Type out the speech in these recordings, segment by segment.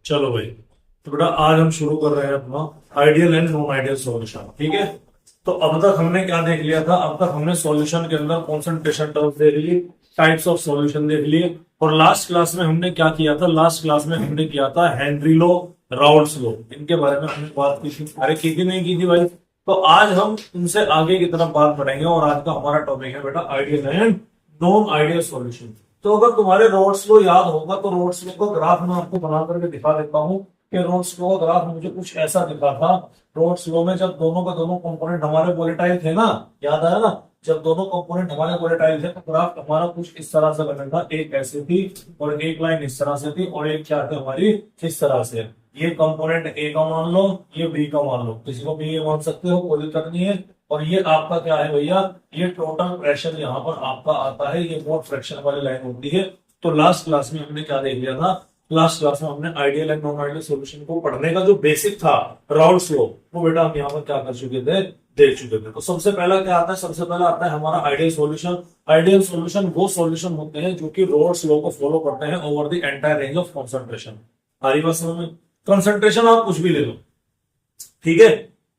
चलो भाई, तो बेटा आज हम शुरू कर रहे हैं अपना ideal and non ideal solution. ठीक है, तो अब तक हमने क्या देख लिया था? अब तक हमने सॉल्यूशन के अंदर कॉन्सेंट्रेशन टर्म्स देख लिए, टाइप्स ऑफ सॉल्यूशन देख लिए, और लास्ट क्लास में हमने क्या किया था? लास्ट क्लास में हमने किया था हेनरी लॉ, राउल्स लॉ, इनके बारे में हमने बात की थी। अरे की थी नहीं की थी भाई? तो आज हम इनसे आगे की तरफ बात करेंगे और आज का हमारा टॉपिक है बेटा ideal and non ideal solution. तो अगर तुम्हारे रोड्स लो याद होगा तो रोड्स लो का ग्राफ मैं आपको बना करके दिखा देता हूँ कि रोड्स लो का ग्राफ मुझे कुछ ऐसा दिखा था। रोड्स लो में जब दोनों का दोनों कंपोनेंट हमारे वोलेटाइल थे ना, याद आया ना? जब दोनों कंपोनेंट हमारे वोलेटाइल थे तो ग्राफ हमारा कुछ इस तरह से बना था। एक ऐसे थी और एक लाइन इस तरह से थी और एक क्या थी हमारी इस तरह से। ये कंपोनेंट ए का मान लो, ये बी का मान लो, किसी को भी ये मान सकते हो, कोई दिक्कत नहीं है। और ये आपका क्या है भैया? ये टोटल प्रेशर यहाँ पर आपका आता है, ये मोट फ्रैक्शन वाली लाइन होती है। तो लास्ट क्लास में हमने क्या देख लिया था? लास्ट क्लास में हमने ideal and non ideal solution को पढ़ने का जो बेसिक था, राउल्स लॉ, वो बेटा हम यहाँ पर क्या कर चुके थे, देख चुके थे। तो सबसे पहला क्या आता है? सबसे पहला आता है हमारा आइडियल सॉल्यूशन। आइडियल सॉल्यूशन वो सॉल्यूशन होते हैं जो कि राउल्स लॉ को फॉलो करते हैं over the entire range of concentration. हमारी बात समझ में? कंसंट्रेशन आप कुछ भी ले लो, ठीक है,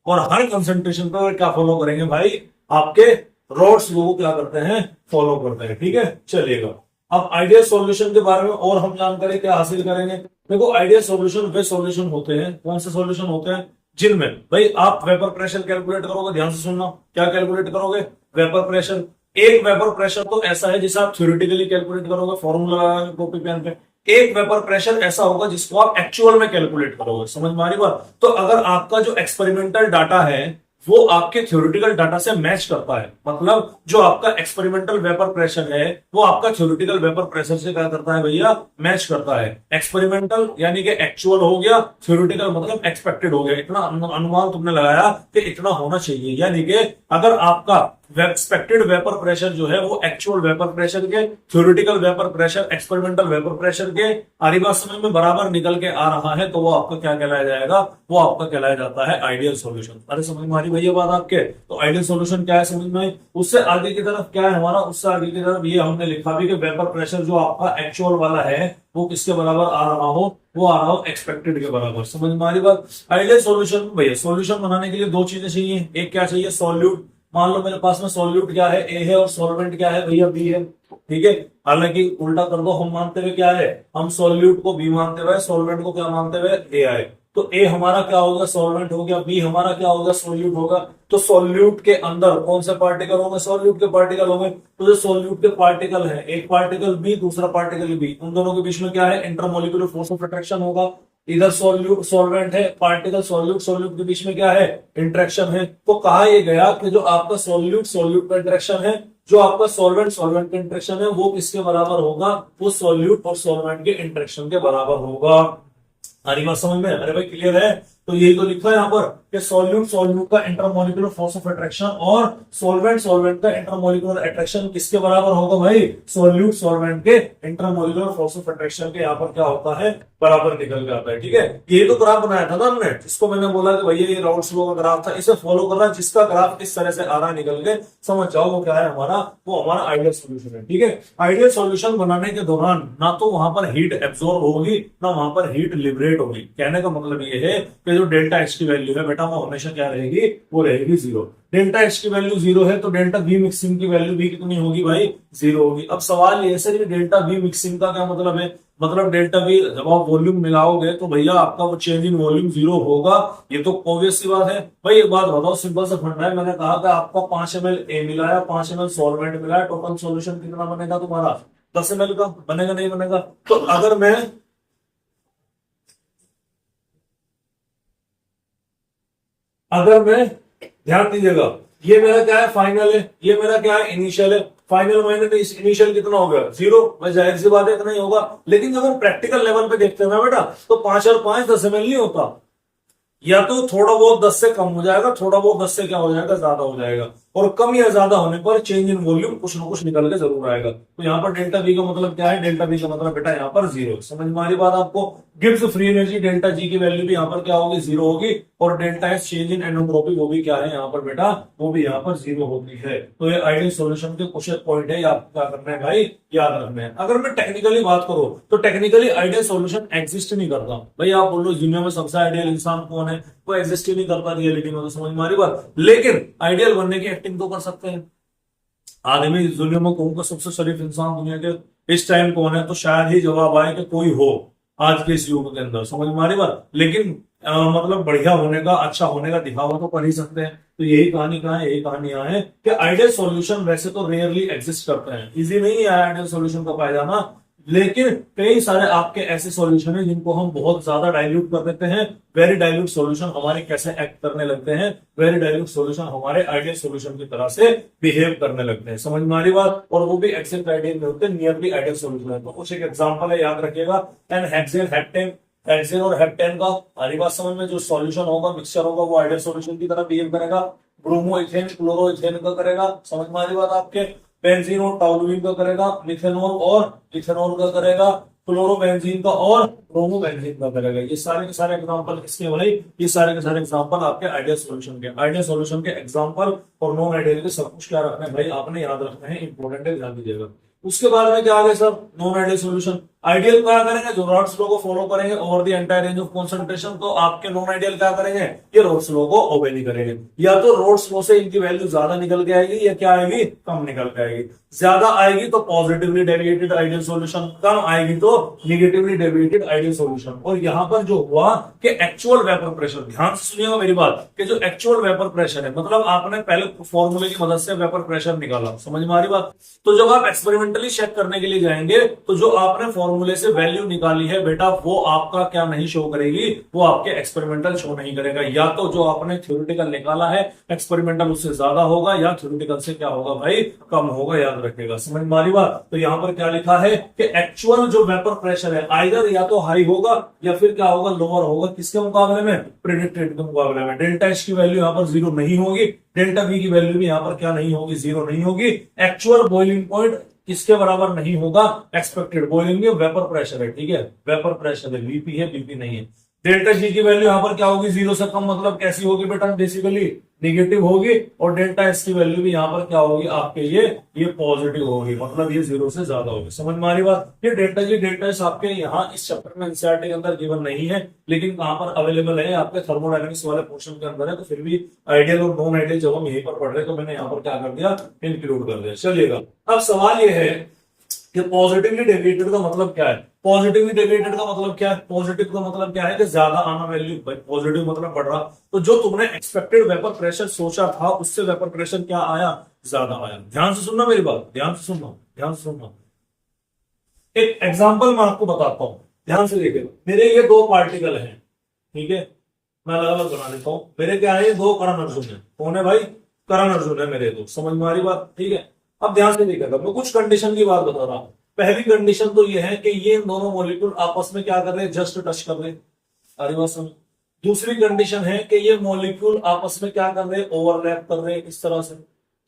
और हर कंसंट्रेशन पर क्या फॉलो करेंगे भाई? आपके राउल्स लॉ को क्या करते हैं? फॉलो करते हैं। ठीक है, चलिएगा। अब आइडियल सॉल्यूशन के बारे में और हम जानकारी क्या हासिल करेंगे? देखो, आइडियल सॉल्यूशन वे सॉल्यूशन होते हैं, कौन से सॉल्यूशन होते हैं? जिनमें भाई आप वेपर प्रेशर कैलकुलेट करोगे। ध्यान से सुनना, क्या कैलकुलेट करोगे? Vapour pressure. एक वेपर प्रेशर तो ऐसा है जिसे आप थ्योरेटिकली कैलकुलेट करोगे, फॉर्मूला लगाओगे कॉपी पेन पे। एक वेपर प्रेशर ऐसा होगा जिसको आप एक्चुअल में कैलकुलेट करोगे। समझ में आ रही बात? तो अगर आपका जो एक्सपेरिमेंटल डाटा है वो आपके थ्योरेटिकल डाटा से मैच करता है, मतलब जो आपका एक्सपेरिमेंटल वेपर प्रेशर है वो आपका थ्योरेटिकल वेपर प्रेशर से क्या करता है भैया? मैच करता है। एक्सपेरिमेंटल यानी कि एक्चुअल हो गया, थ्योरेटिकल मतलब एक्सपेक्टेड हो गया। इतना अनुमान तुमने लगाया कि इतना होना चाहिए, यानी कि अगर आपका एक्सपेक्टेड वेपर प्रेशर जो है वो एक्चुअल वेपर प्रेशर के, theoretical vapour pressure experimental vapour pressure के आरिबा समय में बराबर निकल के आ रहा है, तो वो आपका क्या कहलाया जाएगा? वो आपका कहलाया जाता है आइडियल सॉल्यूशन। अरे समझ में आ रही भैया बात आपके? तो आइडियल सॉल्यूशन क्या है समझ में? उससे आगे की तरफ क्या है हमारा? उससे आगे की तरफ ये हमने लिखा भी कि वेपर प्रेशर जो आपका एक्चुअल वाला है वो किसके बराबर आ रहा हो? वो आ रहा हो एक्सपेक्टेड के बराबर। समझ में आ रही बात? आइडियल सॉल्यूशन भैया, सॉल्यूशन बनाने के लिए दो चीजें चाहिए। एक क्या चाहिए? सॉल्यूट। मान लो मेरे पास में सॉल्यूट क्या है? ए है, और सॉल्वेंट क्या है भैया? बी है। ठीक है, हालांकि उल्टा कर दो, हम मानते हुए क्या है? हम सॉल्यूट को बी मानते हुए सॉल्वेंट को क्या मानते हुए? ए आए। तो ए हमारा क्या होगा? सॉल्वेंट हो गया, बी हमारा क्या होगा? सॉल्यूट होगा। तो सॉल्यूट के अंदर कौन से पार्टिकल होंगे? सॉल्यूट के पार्टिकल होंगे। तो जो सॉल्यूट के पार्टिकल है, एक पार्टिकल बी, दूसरा पार्टिकल बी, उन दोनों के बीच में क्या है? इंटरमोलिकुलर फोर्स ऑफ अट्रैक्शन होगा। इधर सॉल्यूट सॉल्वेंट है, पार्टिकल सॉल्यूट सॉल्यूट के बीच में क्या है? इंटरेक्शन है। तो कहा यह गया कि जो आपका सॉल्यूट सॉल्यूट का इंटरेक्शन है, जो आपका सॉल्वेंट सॉल्वेंट का इंटरेक्शन है, वो किसके बराबर होगा? वो सॉल्यूट और सॉल्वेंट के इंटरेक्शन के बराबर होगा। हमारी बात समझ में? अरे भाई क्लियर है? तो यही तो लिखा है यहाँ पर कि सॉल्यूट सॉल्यूट का इंटरमोलिकुलर फोर्स ऑफ अट्रैक्शन और सॉल्वेंट सॉल्वेंट का इंटरमोलिकुलर अट्रैक्शन किसके बराबर होगा भाई? सॉल्यूट सॉल्वेंट के इंटरमोलिकुलर फोर्स ऑफ अट्रैक्शन के यहाँ पर क्या होता है? बराबर निकल के आता है। ठीक है, ये तो ग्राफ बनाया था ना हमने, जिसको मैंने बोला कि भैया ये राउल्स लॉ का ग्राफ था, इसे फॉलो करना। जिसका ग्राफ इस तरह से आ रहा है निकल के, समझ जाओ वो क्या है हमारा? वो हमारा आइडियल सॉल्यूशन है। ठीक है, आइडियल सॉल्यूशन बनाने के दौरान ना तो वहां पर हीट एब्सॉर्ब होगी ना वहां पर हीट लिबरेट होगी। कहने का मतलब ये है कि जो डेल्टा एच की वैल्यू है बेटा वो हमेशा क्या रहेगी? वो रहेगी जीरो। डेल्टा एच की वैल्यू जीरो है तो डेल्टा वी मिक्सिंग की वैल्यू भी कितनी होगी भाई? जीरो होगी। अब सवाल ये है कि डेल्टा वी मिक्सिंग का क्या मतलब है? मतलब डेल्टा वी जब आप वॉल्यूम मिलाओगे तो भैया आपका वो चेंज इन वॉल्यूम जीरो होगा। ये तो ऑब्वियस सी बात है भाई। एक बात बताओ, सिंपल सा फंडा है। मैंने कहा कि आपका 5 ml ए मिलाया, 5 ml सॉल्वेंट मिलाया, टोटल सॉल्यूशन कितना बनेगा तुम्हारा? 10 ml का बनेगा, नहीं बनेगा? तो अगर मैं ध्यान दीजिएगा, ये मेरा क्या है? फाइनल है। ये मेरा क्या है? इनिशियल है। फाइनल माइनस इनिशियल कितना हो गया? जीरो। भाई जाहिर सी बात है इतना ही होगा। लेकिन जब हम प्रैक्टिकल लेवल पे देखते हैं ना बेटा, तो 5 और 5 10 ml नहीं होता। या तो थोड़ा बहुत 10 से कम हो जाएगा, थोड़ा बहुत 10 से क्या हो जाएगा? ज्यादा हो जाएगा। और कम या ज्यादा होने पर चेंज इन वॉल्यूम कुछ ना कुछ निकल के जरूर आएगा। तो यहाँ पर डेल्टा वी का मतलब क्या है? डेल्टा वी का मतलब बेटा यहाँ पर जीरो। समझ में आ रही बात आपको? Gibbs free energy delta G की वैल्यू भी यहाँ पर क्या होगी, जीरो होगी, और डेल्टा एस चेंज इन एनोट्रोपी वो भी क्या है यहाँ पर बेटा, वो भी यहाँ पर जीरो होती है। तो ये आइडियल सॉल्यूशन के कुछ पॉइंट है, आपको क्या करना है भाई, याद रखना है। अगर मैं टेक्निकली बात करूं तो टेक्निकली आइडियल सॉल्यूशन एग्जिस्ट नहीं करता भाई। आप बोल लो दुनिया में सबसे आइडियल इंसान कौन है, वो एग्जिस्ट ही नहीं करता रियलिटी में, तो समझ में आ रही बात। लेकिन आइडियल बनने की एक्टिंग तो कर सकते हैं। आदमी इस दुनिया में कहूंगा सबसे शरीफ इंसान दुनिया के इस टाइम कौन है, तो शायद ही जवाब आए कि कोई हो आज के इस युग के अंदर, समझ में आ रही बात। लेकिन मतलब बढ़िया होने का, अच्छा होने का दिखावा तो कर ही सकते हैं। तो यही कहानी कहाँ है, यही कहानी यहाँ है कि आइडियल सॉल्यूशन वैसे तो रेयरली एग्जिस्ट करते हैं, इजी नहीं है आइडियल सॉल्यूशन का पाया जाना। लेकिन कई सारे आपके ऐसे सॉल्यूशन है जिनको हम बहुत ज्यादा डाइल्यूट कर देते हैं। वेरी डाइल्यूट सॉल्यूशन हमारे कैसे एक्ट करने लगते हैं, वेरी डाइल्यूट सॉल्यूशन हमारे आइडियल सॉल्यूशन की तरह से बिहेव करने लगते हैं, समझ में आ रही बात। और वो भी एक्सेप्ट आइडियल में होते हैं, नियरली आइडियल सॉल्यूशन है। तो कुछ एक एग्जांपल है, याद रखिएगा। एन हेक्सेन हेप्टेन, हेक्सेन और हेप्टेन का हरी बात समझ में, जो सॉल्यूशन होगा, मिक्सचर होगा, वो आइडियल सॉल्यूशन की तरह बिहेव करेगा। ब्रोमो इथेन क्लोरो इथेन का करेगा, समझ में आ रही बात आपके। बेंजीन और टॉलुइन का करेगा, मिथेनॉल और इथेनॉल का करेगा, क्लोरोबेंजीन का और ब्रोमोबेंजीन का करेगा। ये सारे के सारे एग्जांपल किसके भाई, ये सारे के सारे एग्जांपल आपके आइडियल सॉल्यूशन के। आइडियल सॉल्यूशन के एग्जांपल और नॉन आइडियल के सब कुछ क्या रखना है भाई, आपने याद रखना है, इंपॉर्टेंट है, ध्यान दीजिएगा। उसके बाद में क्या आ गया sir, non ideal solution. Ideal क्या करेंगे, जो रॉड्स लॉ को फॉलो करेंगे over the entire range of concentration. तो आपके नॉन आइडियल क्या करेंगे, ये रॉड्स लॉ को ओबे नहीं करेंगे। या तो रॉड्स लॉ से इनकी वैल्यू ज्यादा निकल के आएगी, या क्या आएगी, कम निकल के आएगी। ज्यादा आएगी तो पॉजिटिवली डेविएटेड आइडियल सॉल्यूशन, कम आएगी तो निगेटिवली डेविएटेड आइडियल सॉल्यूशन। और यहां पर जो हुआ कि एक्चुअल वेपर प्रेशर, ध्यान से सुनिएगा मेरी बात, कि जो एक्चुअल वेपर प्रेशर है, मतलब आपने पहले फॉर्मूले की मदद से वेपर प्रेशर निकाला, समझ में आ रही बात। तो जब आप एक्सपेरिमेंटली चेक करने के लिए जाएंगे, तो जो आपने फॉर्मूले से वैल्यू निकाली है बेटा, वो आपका क्या नहीं शो करेगी, वो आपके एक्सपेरिमेंटल शो नहीं करेगा। या तो जो आपने थ्योरेटिकल निकाला है एक्सपेरिमेंटल उससे ज्यादा होगा, या थ्योरेटिकल से क्या होगा भाई, कम होगा, याद रखेगा, समझ में आ रही बात। तो यहां पर क्या लिखा है कि एक्चुअल जो वेपर प्रेशर है आइदर या तो हाई होगा या फिर क्या होगा, लोअर होगा। किसके मुकाबले में, प्रेडिक्टेड के मुकाबले में। डेल्टा एच की वैल्यू यहां पर जीरो नहीं होगी, डेल्टा वी की वैल्यू भी यहां पर क्या नहीं होगी, जीरो नहीं होगी। एक्चुअल बॉइलिंग पॉइंट किसके बराबर नहीं होगा, एक्सपेक्टेड बॉइलिंग में वेपर प्रेशर है, ठीक है, वेपर प्रेशर है, वीपी है, बीपी नहीं है। डेल्टा जी की वैल्यू यहां पर क्या होगी, जीरो से कम, मतलब कैसी होगी बेटा, बेसिकली निगेटिव होगी। और डेल्टा एस की वैल्यू भी यहां पर क्या होगी आपके, ये पॉजिटिव होगी, मतलब ये जीरो से ज्यादा होगी, समझ में आ रही बात। ये डेल्टा जी डेल्टा एस आपके यहाँ इस चैप्टर में एनसीईआरटी के अंदर गिवन नहीं है, लेकिन कहां पर अवेलेबल है, आपके थर्मोडायनेमिक्स वाले पोर्शन के अंदर है। तो फिर भी आइडियल और नॉन आइडियल जब हम यहीं पर पढ़ रहे, तो मैंने यहाँ पर क्या कर दिया, इंक्लूड कर दिया। चलिएगा, अब सवाल ये है कि पॉजिटिवली डेविएटेड का मतलब क्या है। पॉजिटिवली डेविएटेड का मतलब क्या है, पॉजिटिव का मतलब क्या है कि ज्यादा आना वैल्यू, पॉजिटिव मतलब बढ़ रहा। तो जो तुमने एक्सपेक्टेड वेपर प्रेशर सोचा था, उससे वेपर प्रेशर क्या आया, ज्यादा आया। ध्यान से सुनना मेरी बात, ध्यान से सुनना, ध्यान से सुनना। एक एग्जांपल मैं आपको बताता हूं, ध्यान से देखिएगा। मेरे ये दो पार्टिकल हैं, ठीक है, मैं अलग अलग बना देता हूं। मेरे क्या है, ये दो करण अर्जुन है। कौन है भाई, करण अर्जुन है मेरे दो, समझ में आ रही बात, ठीक है। अब ध्यान से देखिएगा, मैं कुछ कंडीशन की बात बता रहा हूं। पहली कंडीशन तो ये है कि ये दोनों मॉलिक्यूल आपस में क्या कर रहे हैं, जस्ट टच कर रहे हैं, अरे बात समझ। दूसरी कंडीशन है कि ये मॉलिक्यूल आपस में क्या कर रहे हैं, ओवरलैप कर रहे हैं, इस तरह से।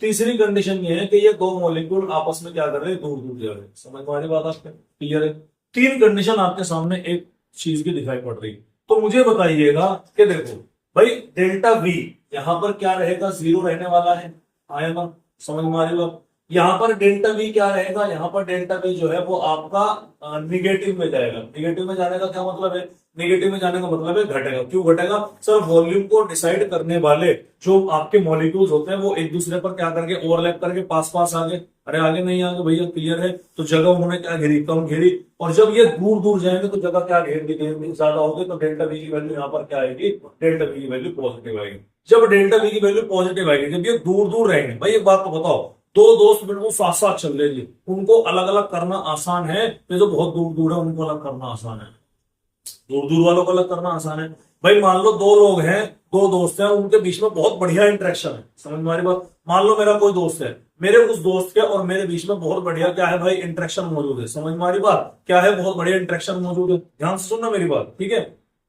तीसरी कंडीशन ये है कि ये दो मॉलिक्यूल आपस में क्या कर रहे हैं, दूर दूर जा रहे हैं, समझ में आ रही बात आपके, क्लियर है। तीन कंडीशन आपके सामने एक चीज की दिखाई पड़ रही। तो मुझे बताइएगा कि देखो भाई, डेल्टा वी यहां पर क्या रहेगा, जीरो रहने वाला है, आएगा, समझ में आ रही बात। यहाँ पर डेल्टा वी क्या रहेगा, यहाँ पर डेल्टा वी जो है वो आपका निगेटिव में जाएगा। निगेटिव में जाने का क्या मतलब है, निगेटिव में जाने का मतलब है घटेगा। क्यों घटेगा सर, वॉल्यूम को डिसाइड करने वाले जो आपके मॉलिक्यूल्स होते हैं वो एक दूसरे पर क्या करके, ओवरलैप करके पास पास आगे, अरे आगे नहीं आगे भैया, क्लियर है। तो जगह उन्होंने क्या घेरी, कम घेरी। और जब ये दूर दूर जाएंगे तो जगह क्या घेर दी, ज्यादा होगी। तो डेल्टा वी की वैल्यू यहाँ पर क्या आएगी, डेल्टा वी की वैल्यू पॉजिटिव आएगी। जब डेल्टा वी की वैल्यू पॉजिटिव आएगी, जब ये दूर दूर रहेंगे, भाई एक बात तो बताओ, दो दोस्त बिल्कुल साथ साथ चल रहे थे, उनको अलग अलग करना आसान है, ये जो बहुत दूर दूर है उनको अलग करना आसान है। दूर दूर वालों को अलग करना आसान है। भाई मान लो दो लोग हैं, दो दोस्त हैं, उनके बीच में बहुत बढ़िया इंटरेक्शन है, समझ में आ रही बात। मान लो मेरा कोई दोस्त है, मेरे उस दोस्त के और मेरे बीच में बहुत बढ़िया क्या है भाई, इंटरेक्शन मौजूद है, समझ में आ रही बात, क्या है, बहुत बढ़िया इंटरेक्शन मौजूद है। ध्यान से सुनना मेरी बात, ठीक है।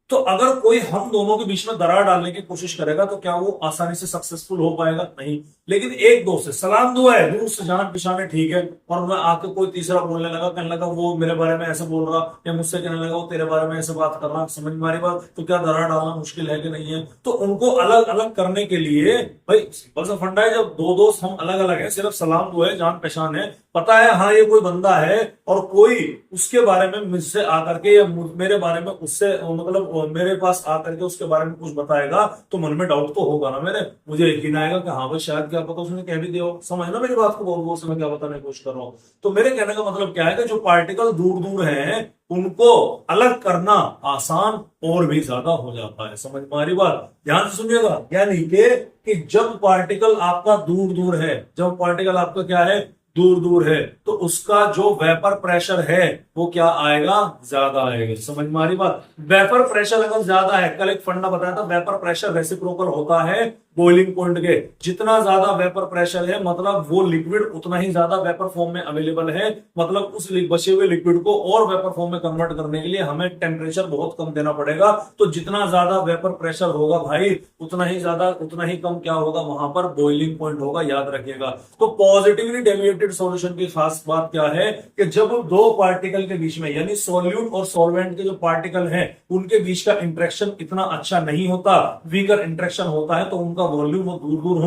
तो अगर कोई हम दोनों के बीच में दरार डालने की कोशिश करेगा तो क्या वो आसानी से सक्सेसफुल हो पाएगा? नहीं। लेकिन एक दो से सलाम दुआ है, दूर से जान पहचान है, ठीक है, और मैं आके कोई तीसरा बोलने लगा, कहने लगा वो मेरे बारे में ऐसे बोल रहा, या मुझसे कहने लगा वो तेरे बारे में ऐसे बात कर रहा, समझ में आ रही बात? तो क्या दरार डालना मुश्किल है कि नहीं है? तो उनको अलग अलग करने के लिए भाई सिंपल सा फंडा है, जब दो दोस्त हम अलग अलग है, सिर्फ सलाम दुआ है, जान पहचान है, पता है हाँ ये कोई बंदा है, और कोई उसके बारे में मुझसे आकर के या मेरे बारे में उससे मतलब मेरे पास आकर के उसके बारे में कुछ बताएगा, तो मन में डाउट तो होगा ना मेरे, मुझे यकीन आएगा कि हाँ भाई शायद क्या पता उसने कह भी दिया हो। समझ ना मेरी बात को, बहुत बहुत समय क्या बताने की कोशिश कर रहा हूँ। तो मेरे कहने का मतलब क्या है कि जो पार्टिकल दूर दूर हैं उनको अलग करना आसान और भी ज्यादा हो जाता है। समझ में आ रही बात? ध्यान से सुनिएगा। यानी कि जब पार्टिकल आपका दूर दूर है, जब पार्टिकल आपका क्या है, दूर दूर है, तो उसका जो वेपर प्रेशर है वो क्या आएगा? ज्यादा आएगा। समझ में आ रही बात? वेपर प्रेशर अगर ज्यादा है, कल एक फंडा बताया था, वेपर प्रेशर रेसिप्रोकल होता है बॉइलिंग पॉइंट के। जितना ज्यादा वेपर प्रेशर है मतलब वो लिक्विड उतना ही ज्यादा वेपर फॉर्म में अवेलेबल है, मतलब उस बचे हुए लिक्विड को और वेपर फॉर्म में कन्वर्ट करने के लिए हमें टेम्परेचर बहुत कम देना पड़ेगा। तो जितना ज्यादा वेपर प्रेशर होगा भाई उतना ही कम क्या होगा, वहां पर बॉइलिंग पॉइंट होगा, याद रखिएगा। तो पॉजिटिवली डेविएटेड सॉल्यूशन की खास बात क्या है कि जब दो पार्टिकल के बीच में यानी सॉल्यूट और सॉल्वेंट के जो पार्टिकल हैं उनके बीच का इंटरेक्शन इतना अच्छा नहीं होता, वीकर इंटरेक्शन होता है, तो उनका वॉल्यूम वो दूर दूर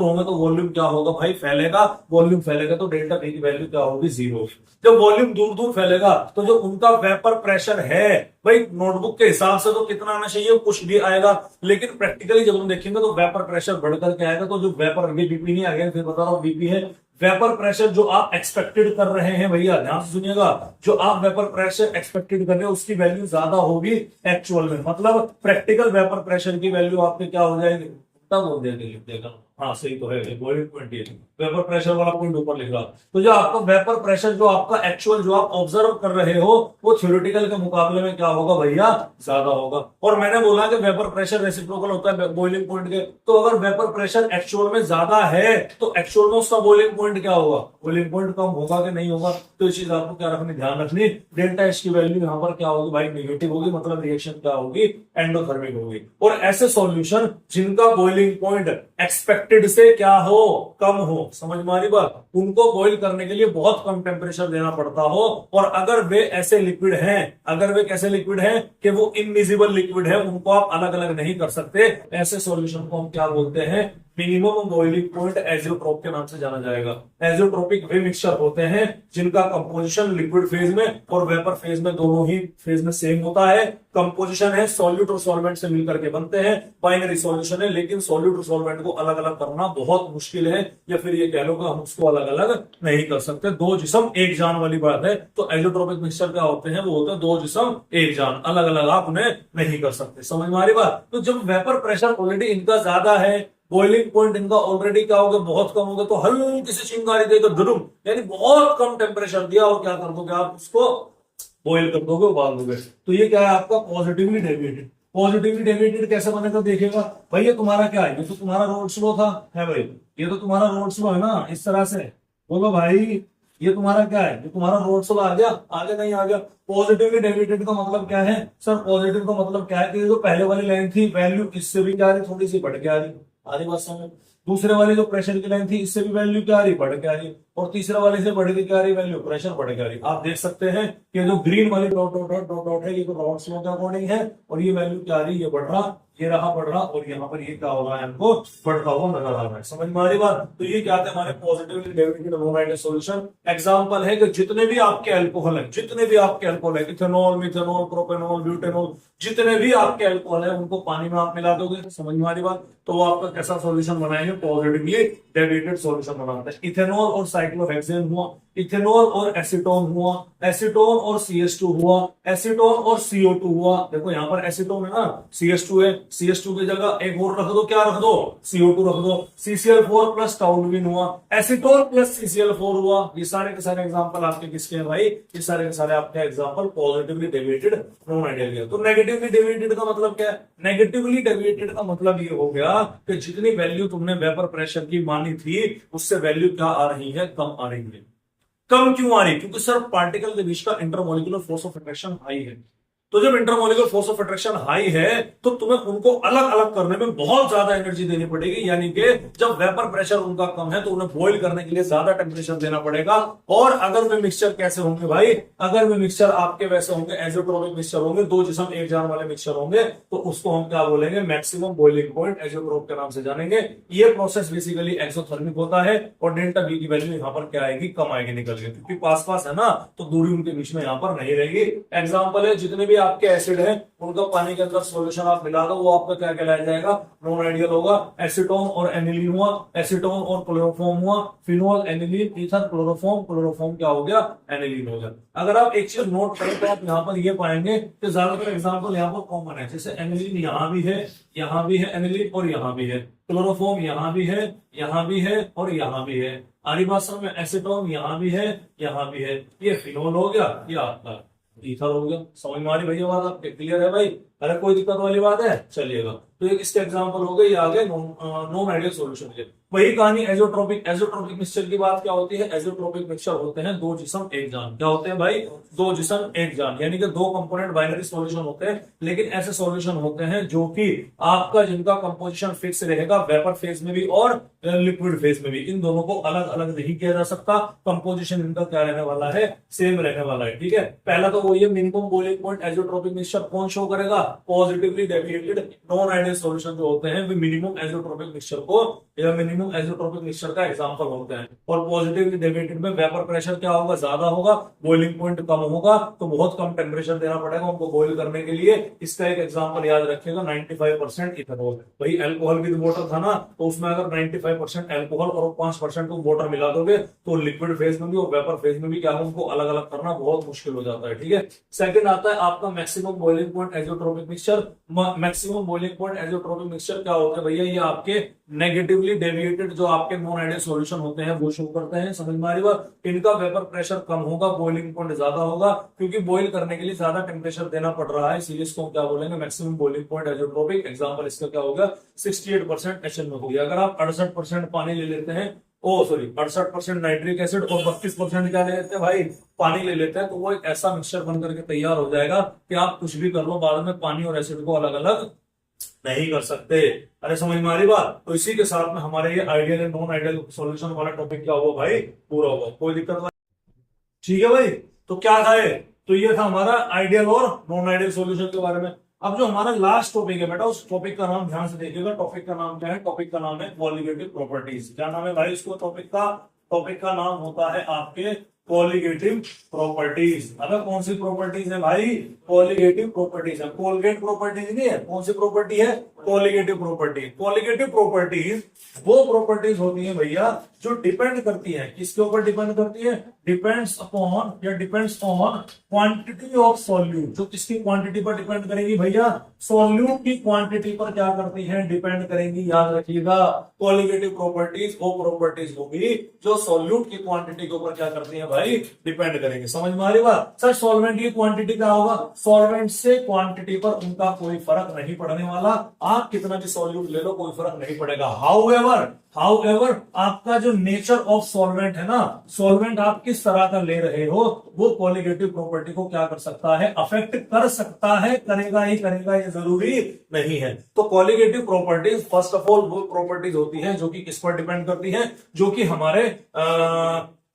होंगे तो वॉल्यूम क्या होगा भाई? फैलेगा। वॉल्यूम फैलेगा तो डेल्टा V की वैल्यू क्या होगी? 0। जब वॉल्यूम दूर दूर फैलेगा तो जो उनका वेपर प्रेशर है भाई नोटबुक के हिसाब से तो कितना आना चाहिए? कुछ भी आएगा, लेकिन प्रैक्टिकली जब हम देखेंगे तो वेपर प्रेशर बढ़कर के आएगा। तो जो वेपर बीपी नहीं आ गया, फिर बता रहा हूं बीपी है, वेपर प्रेशर जो आप एक्सपेक्टेड कर रहे हैं, भैया ध्यान से सुनिएगा, जो आप वेपर प्रेशर एक्सपेक्टेड कर रहे हैं उसकी वैल्यू ज्यादा होगी एक्चुअल में। मतलब प्रैक्टिकल वेपर प्रेशर की वैल्यू आपके क्या हो जाएगी? तब हो जाएगी। हाँ सही तो है, बॉइलिंग पॉइंट ये वेपर प्रेशर वाला पॉइंट ऊपर लिख रहा। तो जो आपका वेपर प्रेशर जो आपका एक्चुअल जो आप ऑब्जर्व कर रहे हो वो थ्योरेटिकल के मुकाबले में क्या होगा भैया? ज्यादा होगा। और मैंने बोला कि वेपर प्रेशर रेसिप्रोकल होता है बॉइलिंग पॉइंट के, तो अगर वेपर प्रेशर एक्चुअल में ज्यादा है तो एक्चुअल में उसका बॉइलिंग पॉइंट क्या होगा? बॉइलिंग पॉइंट कम होगा कि नहीं होगा? तो इस चीज आपको क्या रखनी, ध्यान रखनी, डेल्टा एच की वैल्यू यहाँ पर क्या होगी भाई? नेगेटिव होगी, मतलब रिएक्शन क्या होगी? एंडोथर्मिक होगी। और ऐसे सॉल्यूशन जिनका बॉइलिंग पॉइंट एक्सपेक्टेड से क्या हो? कम हो। समझ में आ रही बात? उनको बॉईल करने के लिए बहुत कम टेम्परेचर देना पड़ता हो, और अगर वे ऐसे लिक्विड हैं, अगर वे कैसे लिक्विड हैं कि वो इनविजिबल लिक्विड है, उनको आप अलग अलग नहीं कर सकते, ऐसे सॉल्यूशन को हम क्या बोलते हैं? मिनिमम बॉइलिंग पॉइंट एजियोट्रोप के नाम से जाना जाएगा। एजियोट्रोपिक वे मिक्सचर होते हैं जिनका कंपोजिशन लिक्विड फेज में और वेपर फेज में दोनों ही फेज में सेम होता है। कंपोजिशन है सॉल्यूट और सॉल्वेंट से मिलकर के बनते हैं, बाइनरी सॉल्यूशन है, लेकिन सॉल्यूट और सॉल्वेंट को अलग अलग करना बहुत मुश्किल है, या फिर ये कह लो कि हम उसको अलग अलग नहीं कर सकते। दो जिस्म एक जान वाली बात है। तो एजियोट्रोपिक मिक्सचर क्या होते हैं? वो होते हैं दो जिस्म एक जान, अलग अलग आप उन्हें नहीं कर सकते। समझ में आ रही बात? तो जब वेपर प्रेशर ऑलरेडी इनका ज्यादा है, बॉइलिंग पॉइंट इनका ऑलरेडी क्या होगा? बहुत कम होगा, तो हल्की सी चिंगारी देकर धुरुम, यानी बहुत कम टेम्परेचर दिया और क्या कर दोगे आप? उसको बॉइल कर दोगे, उबाल दोगे। तो ये क्या है आपका? Positively deviated. पॉजिटिवली डेविएटेड कैसे बनेगा देखेगा भाई? ये तुम्हारा क्या है? ये तो तुम्हारा रोड स्लो था है भाई, ये तो तुम्हारा रोड स्लो है ना, इस तरह से बोलो भाई। ये तुम्हारा क्या है? ये तुम्हारा रोड स्लो आ गया, आगे नहीं आ गया। पॉजिटिवली डेविएटेड का मतलब क्या है सर? पॉजिटिव का मतलब क्या है कि जो पहले वाली लाइन थी वैल्यू इससे भी क्या आ रही? थोड़ी सी बढ़ के आ रही। आधी बात समझ? दूसरे वाली जो प्रेशर की लाइन थी इससे भी वैल्यू क्या आ रही? बढ़ के आ रही। और तीसरे वाले से बढ़ के क्या आ रही? वैल्यू प्रेशर बढ़ के आ रही। आप देख सकते हैं कि जो ग्रीन वाली dot dot dot dot dot है ये तो राउंड स्लो के अकॉर्डिंग है, और ये वैल्यू क्या आ रही? ये बढ़ रहा, ये रहा बढ़ रहा, और यहाँ पर ये क्या हो रहा है? हमको बढ़ता हुआ नजर आ रहा है। समझ में आ रही बात? तो ये क्या है हमारे positively deviated non solution. Example है कि जितने भी आपके अल्कोहल है, जितने भी आपके अल्कोहल है, इथेनॉल, मिथेनॉल, प्रोपेनॉल, ब्यूटेनॉल, जितने भी आपके अल्कोहल है उनको पानी में आप मिला दोगे। समझ में आ रही बात? तो वो आपका कैसा सॉल्यूशन बनाएंगे? पॉजिटिवली डेविएटेड सॉल्यूशन बनाते हैं। इथेनॉल और साइक्लोहेक्सेन हुआ, इथेनॉल और एसीटोन हुआ, एसीटोन और CH2 हुआ, एसीटोन और CO2 हुआ। देखो यहाँ पर एसीटोन है ना, CH2 है, CH2 की जगह एक और रख दो, क्या रख दो? CO2 रख दो। CCl4 प्लस टाउलविन हुआ, एसीटोन प्लस CCl4 हुआ। ये सारे के सारे एग्जांपल आपके किसके हैं भाई? ये सारे के सारे आपके example positively deviated non ideal. तो नेगेटिवली डेविएटेड का मतलब क्या है? नेगेटिवली डेविएटेड का मतलब ये हो गया कि जितनी वैल्यू तुमने वेपर प्रेशर की मानी थी उससे वैल्यू क्या आ रही है? कम आ रही है। कम क्यों आ रही? क्योंकि सर पार्टिकल के बीच का intermolecular force of attraction high है। तो जब intermolecular force of attraction high है तो तुम्हें उनको अलग अलग करने में बहुत ज्यादा एनर्जी देनी पड़ेगी, यानी कि जब वेपर प्रेशर उनका कम है तो उन्हें बॉईल करने के लिए ज्यादा टेम्परेचर देना पड़ेगा। और अगर वे मिक्सचर कैसे होंगे भाई, अगर वे मिक्सचर आपके वैसे होंगे, एज़ोट्रोपिक मिक्सचर होंगे, दो जिस्म एक जान वाले मिक्सचर होंगे, तो उसको हम क्या बोलेंगे, मैक्सिमम बॉइलिंग पॉइंट एज़ोट्रोप के नाम से जानेंगे। ये प्रोसेस बेसिकली एक्सोथर्मिक होता है और डेल्टा बी की वैल्यू यहाँ पर क्या आएगी, कम आएगी निकल के, क्योंकि पास पास है ना तो दूरी उनके बीच में यहाँ पर नहीं रहेगी। एग्जाम्पल है, जितने भी आपके एसिड है उनका पानी के अंदर सॉल्यूशन आप मिला दो, वो आपका क्या कहलाया जाएगा, नॉन आइडियल होगा। एसीटोन और एनिलीन हुआ, एसीटोन और क्लोरोफॉर्म हुआ, phenol aniline ether chloroform, chloroform क्या हो गया, एनिलीन हो गया। अगर आप एक चीज नोट करें तो आप यहाँ पर ये पाएंगे कि ज्यादातर एग्जाम्पल यहाँ पर कॉमन है, जैसे एनिलीन यहाँ भी है, यहाँ भी है एनिलीन और यहाँ भी है, क्लोरोफॉर्म यहाँ भी है, यहाँ भी है और यहाँ भी है। आरी भाषा में एसीटोन यहाँ भी है, यहाँ भी है, ये फिनोल हो गया, ये आपका ईथर हो गया। समझ में आ रही भैया बात आपके, क्लियर है भाई, अरे कोई दिक्कत वाली बात है, चलिएगा। तो एक इसके एग्जांपल हो गए, ये आ गए नॉन आइडियल सॉल्यूशन के। वही कहानी एज़ोट्रोपिक, एज़ोट्रोपिक मिक्सचर की बात क्या होती है, एज़ोट्रोपिक मिक्सचर होते हैं दो जिस्म एक जान, क्या होते हैं भाई, दो जिस्म एक जान, यानी कि दो कंपोनेंट बाइनरी सॉल्यूशन होते हैं। लेकिन ऐसे सॉल्यूशन होते हैं जो कि आपका जिनका कंपोजिशन फिक्स रहेगा वेपर फेज में भी और लिक्विड फेज में भी, इन दोनों को अलग अलग नहीं किया जा सकता, कंपोजिशन इनका क्या रहने वाला है, सेम रहने वाला है, ठीक है। पहला तो वो ये minimum boiling point azeotropic mixture कौन शो करेगा, positively deviated non ideal solution जो होते हैं वे मिनिमम एज़ोट्रोपिक मिक्सचर को या मिनिमम एज़ोट्रोपिक मिक्सचर का एग्जांपल होते हैं। और पॉजिटिवली डेविएटेड में वेपर प्रेशर क्या होगा, ज्यादा होगा, बॉइलिंग पॉइंट कम होगा, तो बहुत कम टेम्परेचर देना पड़ेगा उनको बॉइल करने के लिए। इसका एक एग्जांपल याद रखिएगा, 95% इथेनॉल। भाई अल्कोहल विद वाटर था ना, तो उसमें अगर 95% अल्कोहल और 5% तुम वाटर मिला दोगे तो लिक्विड फेज में भी और वेपर फेज में भी क्या है, उनको अलग अलग करना बहुत मुश्किल हो जाता है, ठीक है। सेकंड आता है आपका maximum boiling point azeotropic mixture. Maximum boiling point azeotropic mixture क्या होता है भैया, ये आपके नेगेटिवली डेविएटेड जो आपके नॉन आइडियल सॉल्यूशन होते हैं वो शो करते हैं, समझ में आ रही बात। इनका वेपर प्रेशर कम होगा, बॉइलिंग पॉइंट ज्यादा होगा, क्योंकि बॉइल करने के लिए ज्यादा टेम्परेचर देना पड़ रहा है, इसीलिए इसको क्या बोलेंगे, maximum boiling point azeotropic. Example इसका क्या होगा, 68% HNO हो गया। अगर आप 68% पानी ले लेते हैं, 68% नाइट्रिक एसिड और 32% क्या ले लेते हैं भाई, पानी ले लेते हैं, तो वो एक ऐसा मिक्सचर बन करके तैयार हो जाएगा कि आप कुछ भी कर लो, बाद में पानी और एसिड को अलग अलग नहीं कर सकते। अरे समझ में आ रही बात। तो इसी के साथ में हमारे ये ideal and non ideal solution वाला टॉपिक क्या हुआ भाई, पूरा हुआ, कोई दिक्कत नहीं, ठीक है भाई। तो क्या था ये, तो ये था हमारा आइडियल और नॉन आइडियल सॉल्यूशन के बारे में। अब जो हमारा लास्ट टॉपिक है बेटा, उस टॉपिक का नाम ध्यान से देखिएगा। टॉपिक का नाम क्या है, टॉपिक का नाम है कॉलिगेटिव प्रॉपर्टीज। क्या नाम है भाई इसको, टॉपिक का नाम होता है आपके कॉलिगेटिव प्रॉपर्टीज। अगर कौन सी प्रॉपर्टीज है भाई, कॉलिगेटिव प्रॉपर्टीज है, कोलगेट प्रॉपर्टीज नहीं है, कौन सी प्रॉपर्टी है, कॉलिगेटिव प्रॉपर्टी। कॉलिगेटिव प्रॉपर्टीज वो प्रॉपर्टीज होती है भैया जो डिपेंड करती है, किसके ऊपर डिपेंड करती है, डिपेंड्स अपॉन या depends on quantity of solute. जो किसकी क्वांटिटी पर डिपेंड करेगी भैया, सॉल्यूट की क्वांटिटी पर क्या करती है, डिपेंड करेंगी, याद रखिएगा। कॉलिगेटिव प्रॉपर्टीज वो प्रॉपर्टीज होगी जो सॉल्यूट की क्वांटिटी के ऊपर क्या करती है भाई, डिपेंड करेंगे। समझ में आ रही बात। सर सॉल्वेंट की क्वांटिटी क्या होगा, सॉल्वेंट से क्वांटिटी पर उनका कोई फर्क नहीं पड़ने वाला, आप कितना भी सॉल्यूट ले लो कोई फर्क नहीं पड़ेगा। हाउएवर आपका जो नेचर ऑफ सॉल्वेंट है ना, सॉल्वेंट आप किस तरह का ले रहे हो, वो कॉलिगेटिव प्रॉपर्टी को क्या कर सकता है, अफेक्ट कर सकता है, करेगा ही करेगा ये जरूरी नहीं है। तो colligative properties first of all वो प्रॉपर्टीज होती है जो कि किस पर डिपेंड करती है, जो कि हमारे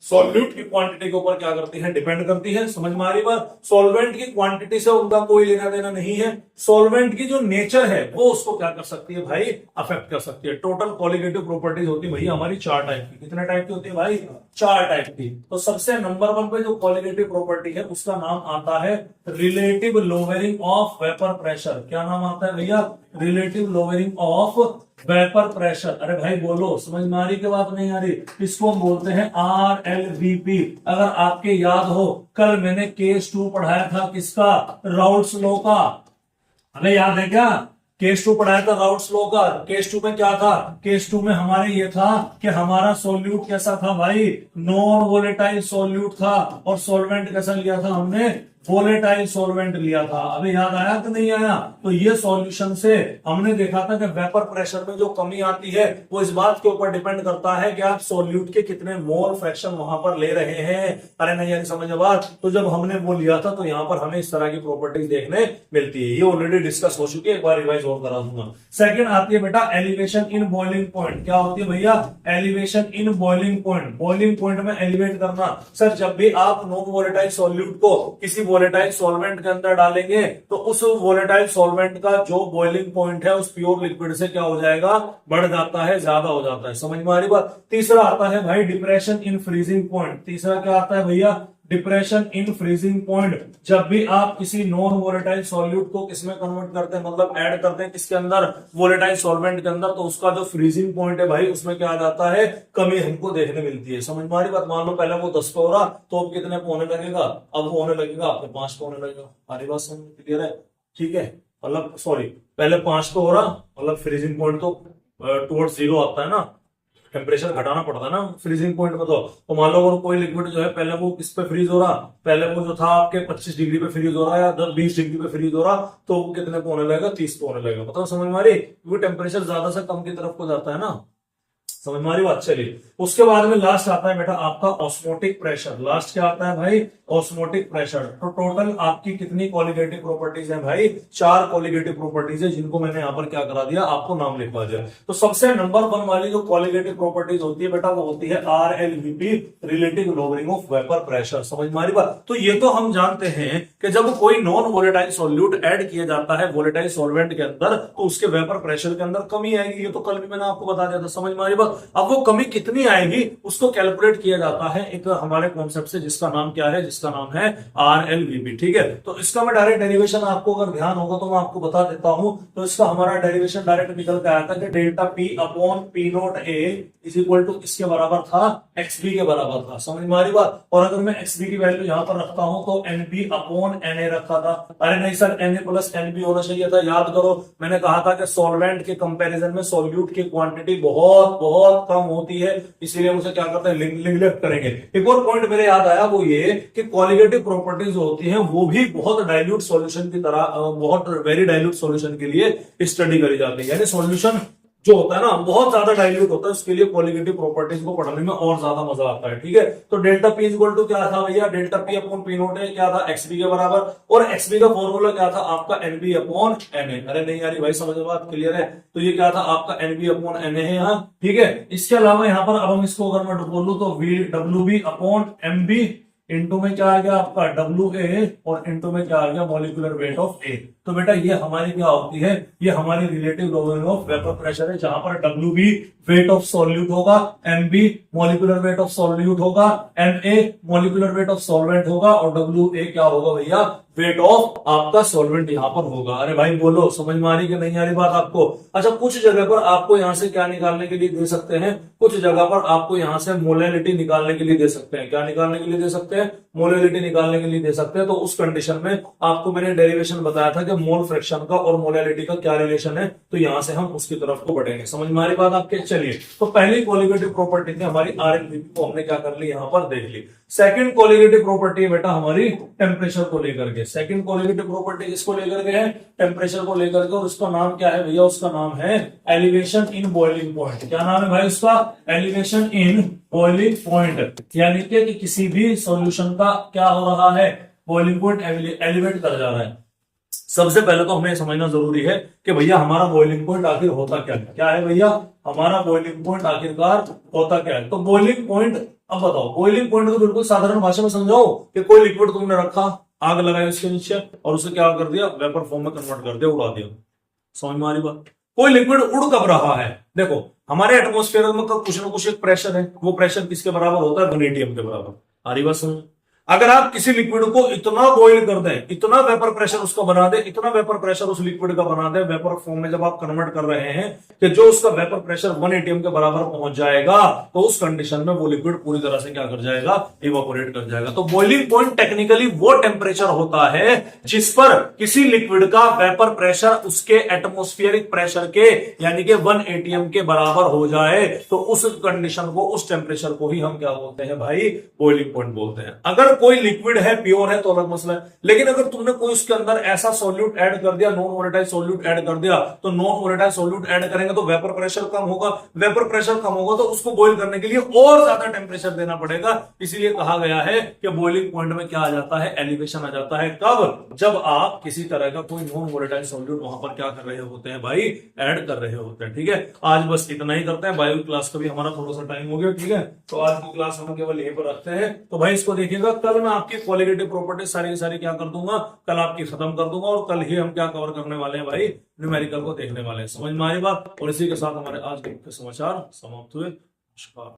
सॉल्यूट की क्वांटिटी के ऊपर क्या करती है, डिपेंड करती है। समझ में आ रही बात। सॉल्वेंट की क्वांटिटी से उनका कोई लेना देना नहीं है, सॉल्वेंट की जो नेचर है वो उसको क्या कर सकती है भाई, अफेक्ट कर सकती है। टोटल कॉलिगेटिव प्रॉपर्टीज होती है भैया हमारी 4 टाइप की। कितने टाइप की होती है भाई, 4 टाइप की। तो सबसे नंबर 1 पे जो कॉलिगेटिव प्रॉपर्टी है उसका नाम आता है relative lowering of vapour pressure. क्या नाम आता है भैया, relative lowering of vapour pressure. अरे भाई बोलो, समझ में आ रही की बात नहीं आ रही। इसको हम बोलते हैं RLVP। अगर आपके याद हो, कल मैंने केस 2 पढ़ाया था किसका, राउल्ट्स लॉ का। अरे याद है क्या, केस 2 पढ़ाया था राउल्ट्स लॉ का। केस 2 में क्या था, केस 2 में हमारे ये था कि हमारा सॉल्यूट कैसा था भाई, नॉन वोलेटाइल सॉल्यूट था, और सॉल्वेंट कैसा लिया था हमने, वोलेटाइल सॉल्वेंट लिया था। अभी याद आया कि नहीं आया? तो ये सॉल्यूशन से हमने देखा था कि वेपर प्रेशर में जो कमी आती है वो इस बात के ऊपर डिपेंड करता है कि आप सॉल्यूट के कितने मोल फ्रैक्शन वहां पर ले रहे हैं। अरे नहीं यानी समझ बात? तो जब हमने वो लिया था तो यहाँ पर हमें इस तरह की प्रॉपर्टीज देखने मिलती है। ये ऑलरेडी डिस्कस हो चुकी है, एक बार रिवाइज और करा दूंगा। सेकंड आती है बेटा एलिवेशन इन बॉइलिंग पॉइंट। क्या होती है भैया? Elevation in boiling point. Boiling point में एलिवेट करना। सर जब भी आप नॉन वोलेटाइल सॉल्यूट को किसी वोलेटाइल सॉल्वेंट के अंदर डालेंगे तो उस वोलेटाइल सॉल्वेंट का जो बॉइलिंग पॉइंट है उस प्योर लिक्विड से क्या हो जाएगा? बढ़ जाता है, ज्यादा हो जाता है। समझ में आ रही बात? तीसरा आता है भाई डिप्रेशन इन फ्रीजिंग पॉइंट। तीसरा क्या आता है भैया? Depression in freezing point. जब भी आप किसी नॉन वोलेटाइल सॉल्यूट को किसमें कन्वर्ट करते हैं, मतलब ऐड करते हैं किसके अंदर? वोलेटाइल सॉल्वेंट के अंदर, तो उसका जो फ्रीजिंग पॉइंट है भाई उसमें क्या आ जाता है? कमी हमको देखने मिलती है। समझ में आ रही बात? मान लो पहले वो 10 पे हो रहा तो अब कितने पे होने लगेगा? अब वो होने लगेगा आपके 5 पे होने लगेगा। हमारी बात समझ क्लियर है? ठीक है, मतलब सॉरी पहले 5 पे हो रहा, मतलब फ्रीजिंग पॉइंट तो टुवर्ड्स 0 आता है ना, टेम्परेचर घटाना पड़ता है ना फ्रीजिंग पॉइंट में। तो मान लो अगर कोई लिक्विड जो है पहले वो किस पे फ्रीज हो रहा, पहले वो जो था आपके 25 डिग्री पे फ्रीज हो रहा या 20 डिग्री पे फ्रीज हो रहा, तो वो कितने पे होने लगेगा? 30 पे होने लगेगा। मतलब समझ में आ रही? क्योंकि टेम्परेचर ज्यादा से कम की तरफ को जाता है ना। समझ में आ रही बात? चलिए उसके बाद में लास्ट आता है बेटा आपका ऑस्मोटिक प्रेशर। लास्ट क्या आता है भाई? Osmotic pressure. तो टोटल आपकी कितनी कॉलिगेटिव प्रॉपर्टीज हैं भाई? 4 कॉलिगेटिव प्रॉपर्टीज है, जिनको मैंने यहाँ पर क्या करा दिया? आपको नाम लिखवा दिया। तो सबसे नंबर 1 वाली जो कॉलिगेटिव प्रॉपर्टीज होती है बेटा वो होती है RLVP, relative lowering of vapour pressure. समझ में आ रही बात? तो ये तो हम जानते हैं कि जब कोई नॉन वोलेटाइल सॉल्यूट ऐड किया जाता है वोलेटाइल सॉल्वेंट के अंदर तो उसके वेपर प्रेशर के अंदर कमी आएगी। ये तो कल भी मैंने आपको बता दिया था। समझ में आ रही बात? अब वो कमी कितनी आएगी उसको कैलकुलेट किया जाता है एक हमारे कॉन्सेप्ट से, जिसका नाम क्या है? जिसका नाम है RLVP। ठीक है, तो इसका मैं डायरेक्ट डेरिवेशन आपको अगर ध्यान होगा तो मैं आपको बता देता हूं। तो इसका हमारा डेरिवेशन डायरेक्ट निकल के आया था कि delta P upon P not A is equal to इसके बराबर था XB के बराबर था। समझ में आ रही बात? और अगर मैं XB की वैल्यू यहां पर रखता हूं तो NB अपॉन NA रखा था। अरे नहीं सर, NA प्लस NB होना चाहिए था। याद करो मैंने कहा था कि सॉल्वेंट के कंपैरिजन में सॉल्यूट की क्वांटिटी बहुत बहुत कम होती है, इसीलिए उसे क्या करते हैं? लिंक करेंगे। एक और पॉइंट मेरे याद आया, वो ये कि कॉलिगेटिव प्रॉपर्टीज होती हैं वो भी बहुत डाइल्यूट सॉल्यूशन की तरह, बहुत वेरी डाइल्यूट सॉल्यूशन के लिए स्टडी करी जाती है। यानी सॉल्यूशन जो होता है ना बहुत ज्यादा डाइल्यूट होता है, उसके लिए कॉलिगेटिव प्रॉपर्टीज को पढ़ने में और ज्यादा मजा आता है। ठीक है, तो डेल्टा P इक्वल टू क्या था भैया? Delta P upon P note है क्या था? XB के बराबर। और XB का फॉर्मूला क्या था आपका? NB upon NA। अरे नहीं यार भाई समझ बात क्लियर है? तो ये क्या था आपका? NB अपॉन NA है यहाँ। ठीक है, इसके अलावा यहाँ पर अब हम इसको अगर मैं बोलूं तो WB अपॉन MB इंटू में क्या आ गया आपका? WA और इंटू में क्या आ गया? Molecular weight of A। तो बेटा ये हमारी क्या होती है? ये हमारी relative lowering of vapour pressure है, जहां पर WB वेट ऑफ सॉल्यूट होगा, MB molecular weight of solute होगा, MA molecular weight of solvent होगा और WA क्या होगा भैया? वेट ऑफ आपका सॉल्वेंट यहां पर होगा। अरे भाई बोलो समझ में आ रही कि नहीं आ रही बात आपको? अच्छा, कुछ जगह पर आपको यहां से क्या निकालने के लिए दे सकते हैं? कुछ जगह पर आपको यहां से मोलैलिटी निकालने के लिए दे सकते हैं। क्या निकालने के लिए दे सकते हैं? मोलैलिटी निकालने के लिए दे सकते हैं। तो उस कंडीशन में आपको मैंने डेरिवेशन बताया था कि मोल फ्रैक्शन का और मोलैलिटी का क्या रिलेशन है, तो यहां से हम उसकी तरफ को बढ़ेंगे। समझ में आ रही बात आपके? चलिए, तो पहली कॉलिगेटिव प्रॉपर्टी थी हमारी RLVP को हमने क्या कर ली? यहां पर देख ली। सेकंड कॉलिगेटिव प्रॉपर्टी है बेटा हमारी टेम्परेचर को लेकर के। सेकंड कॉलिगेटिव प्रॉपर्टी किसको लेकर के है? टेम्परेचर को लेकर के। और उसका नाम क्या है भैया? उसका नाम है एलिवेशन इन बॉइलिंग पॉइंट। क्या नाम है भाई उसका? Elevation in boiling point. यानी कि किसी भी सॉल्यूशन का क्या हो रहा है? बॉइलिंग पॉइंट एलिवेट कर जा रहा है। सबसे पहले तो हमें समझना जरूरी है कि भैया हमारा बॉइलिंग पॉइंट आखिर होता क्या है? क्या है भैया हमारा बॉइलिंग पॉइंट आखिरकार होता क्या है? तो बॉइलिंग पॉइंट, अब बताओ बॉइलिंग पॉइंट को बिल्कुल साधारण भाषा में समझाओ कि कोई लिक्विड तुमने रखा, आग लगाई उसके नीचे और उसे क्या कर दिया? वेपर फॉर्म में कन्वर्ट कर दिया, उड़ा दिया। समझ में आ रही बात? कोई लिक्विड उड़ कब रहा है? देखो हमारे एटमॉस्फेयर में कुछ ना कुछ एक प्रेशर है, वो प्रेशर किसके बराबर होता है? 1 atm के बराबर। आ रही बात समझ? अगर आप किसी लिक्विड को इतना बॉइल कर दें, इतना वेपर प्रेशर उसका बना दे, इतना वेपर प्रेशर उस लिक्विड का बना दे, वेपर फॉर्म में जब आप कन्वर्ट कर रहे हैं कि जो उसका वेपर प्रेशर 1 atm के बराबर पहुंच जाएगा, तो उस कंडीशन में वो लिक्विड पूरी तरह से क्या कर जाएगा? इवापोरेट कर जाएगा। तो बॉइलिंग पॉइंट टेक्निकली वो टेम्परेचर होता है जिस पर किसी लिक्विड का वेपर प्रेशर उसके एटमॉस्फेरिक प्रेशर के यानी कि 1 atm के बराबर हो जाए, तो उस कंडीशन को, उस टेम्परेचर को ही हम क्या बोलते हैं भाई? बॉइलिंग पॉइंट बोलते हैं। अगर कोई लिक्विड है, प्योर है तो अलग मसला है, लेकिन अगर तुमने कोई उसके अंदर ऐसा सॉल्यूट ऐड कर दिया, नॉन वोलेटाइल सॉल्यूट ऐड कर दिया, तो नॉन वोलेटाइल सॉल्यूट ऐड करेंगे तो वेपर प्रेशर कम होगा, वेपर प्रेशर कम होगा तो उसको बॉईल करने के लिए और ज्यादा टेम्परेचर देना पड़ेगा। इसीलिए कहा गया है कि बॉइलिंग पॉइंट में क्या आ जाता है, एलिवेशन आ जाता है। कब? जब आप किसी तरह का कोई नॉन वोलेटाइल सॉल्यूट वहां पर क्या कर रहे होते हैं भाई, ऐड कर रहे होते हैं। ठीक है, आज बस इतना ही करते हैं, बायो क्लास का भी हमारा थोड़ा सा टाइम हो गया। ठीक है, तो आज की क्लास हम केवल यहीं पर रखते हैं। तो भाई इसको देखिएगा, कल मैं आपकी क्वालिटेटिव प्रॉपर्टी सारी की सारी क्या कर दूंगा, कल आपकी खत्म कर दूंगा, और कल ही हम क्या कवर करने वाले हैं भाई, न्यूमेरिकल को देखने वाले हैं। समझ में आई बात? और इसी के साथ हमारे आज के मुख्य समाचार समाप्त हुए। नमस्कार।